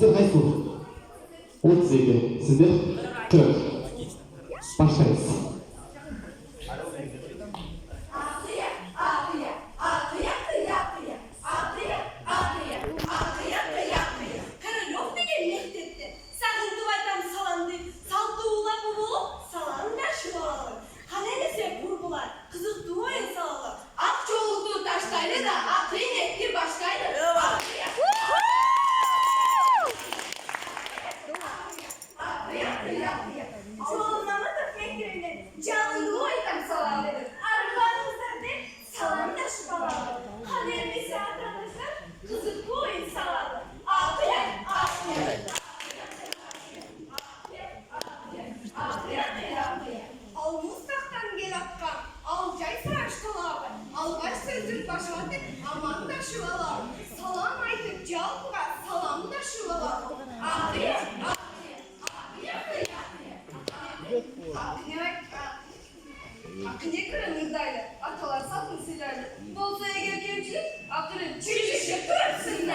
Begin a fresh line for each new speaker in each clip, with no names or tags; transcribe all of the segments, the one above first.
Sizler qaysi? 32. Sizler 40. Başlayız.
Akıncı kırmızıyla, atalar satın silerle, bolsaya gelkemcilik, aklının çürüyüşü kırmızıyla.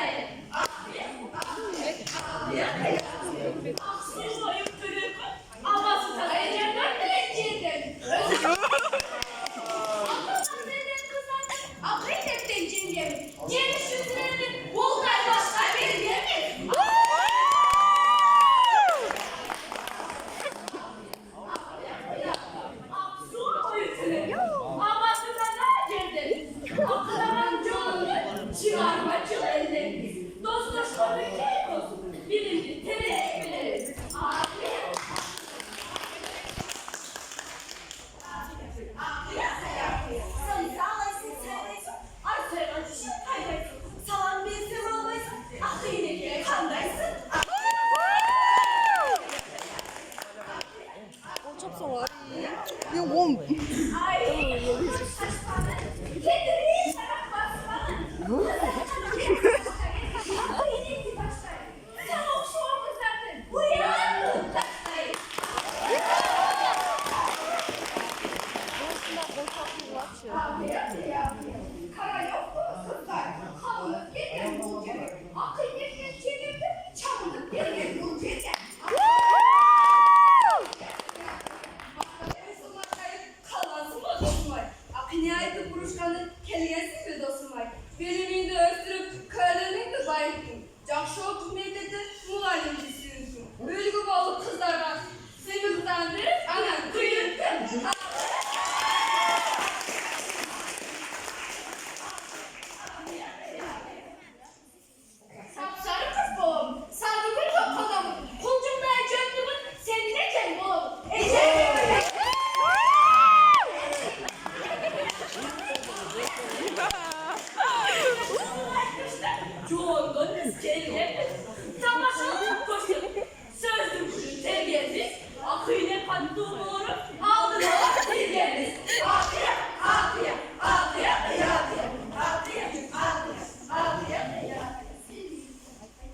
Aksız ayıp kırık, amasız ayılardan dilenciyedir. Akıldan neden kızardı, akıl edepten cingemin, geniş yüzlerinin Volgay başlar verir yemin. Çıkarmacıl ellerimiz, dostlaşma mülkiyet olsun, birinci tereyek biliriz. Afiyet. Sen sağlaysın, sevmeysın, artık acışı kaynaysın. Salan bir izin olmaysın, akıyla gire kandaysın.
Çok soğuk. Yok.
Ay, saçmalama. Kendini şarap basma. Kara yok mu kızlar? Halı gelir bul gelir. Akıl yeter çevirdi, çamlık gelir bul gelir. Kalansın mı dostumay? Akıl nihayeti buruşkanın kelgesi mi dostumay? Belimini de östürüp karalarını da bayıttım. Cakşı okul meydede muhallim istiyorsun. Ülgü balık kızlar var. Seni kızandırır, anan kıyırttın. Sapsarı kız boğum, sardıkın çok adamım. Kulcumda ecendimın, senin ecen boğum. Ecen Çoğundan iskeliyemiz, savaşalıp koşun. Sözlü kuşun terbiyemiz, akıyla patlı doğru, aldın olan terbiyemiz. Akıya, akıya, akıya, akıya, akıya, akıya, akıya.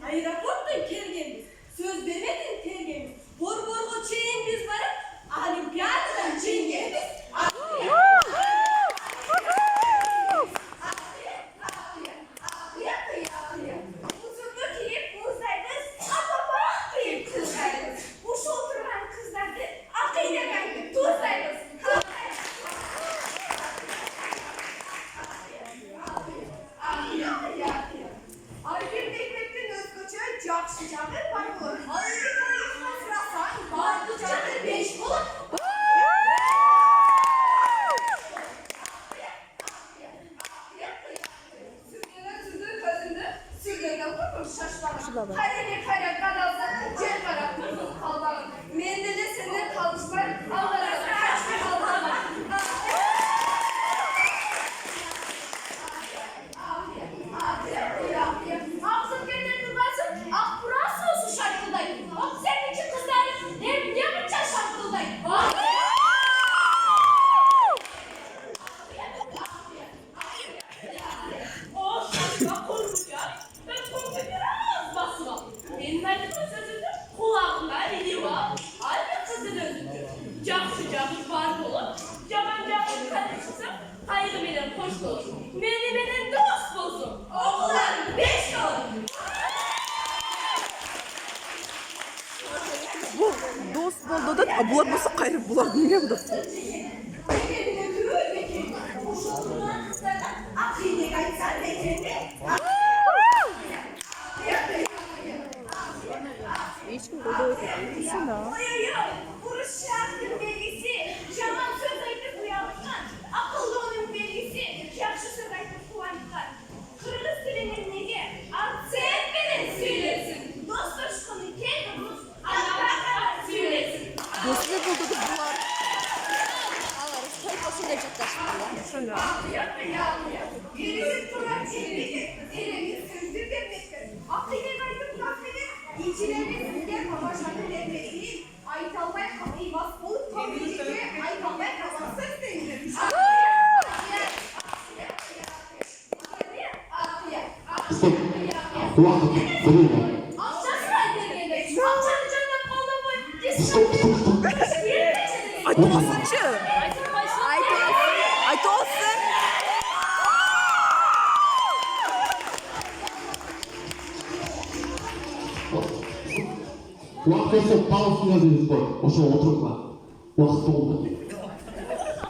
Ay raportun kergemiz, söz vermedin tergemiz. Bor o çeyin biz varıp, olimpiyatından çingemiz. Akıya. Kareli kara kadalsa cel kara kırmızı kaldalı. Mendele senden kalışlar Allah'a kaç bir kaldalı. Ağzım kendini durmasın. Ah burası olsun şarkıdayım. Ah senin için kızlarım. Hem yapacağız şarkıdayım. O şarkıda korkacak. Ben korkacağım. Basma. Benim
Bular bolsa qayerib bular bilmem de. Hiç kim burada ötüyorsun da.
Vuruş şartın belgesi, yaman söz ayıp uyanıklar, akıllı onun belgesi, yakşı söz ayıp kuvvetler. Kırılız dilenir nege, sen beni söylesin. Dost aşkını kendiniz, Allah'a söylesin.
Dostlar buldu da bular. Alırız, koymasın da ciddaşmıyor. Şöyle.
Gerisi turan çekmedi, elini sürdü demektir. Aklıya kaydı bırakmadı, içilerine sünger kavaşanı demektir. Aytalmaya kapıyı bas olup tam birlikte aytalmaya kapatsın denir.
Стоп. Уақыт. Время. Стоп, стоп, стоп.
Айтолсынчы. Айтолсын.
Уақыт болса пауза жазыңыз ғой. Ошо отырып ма. Уақыт болды.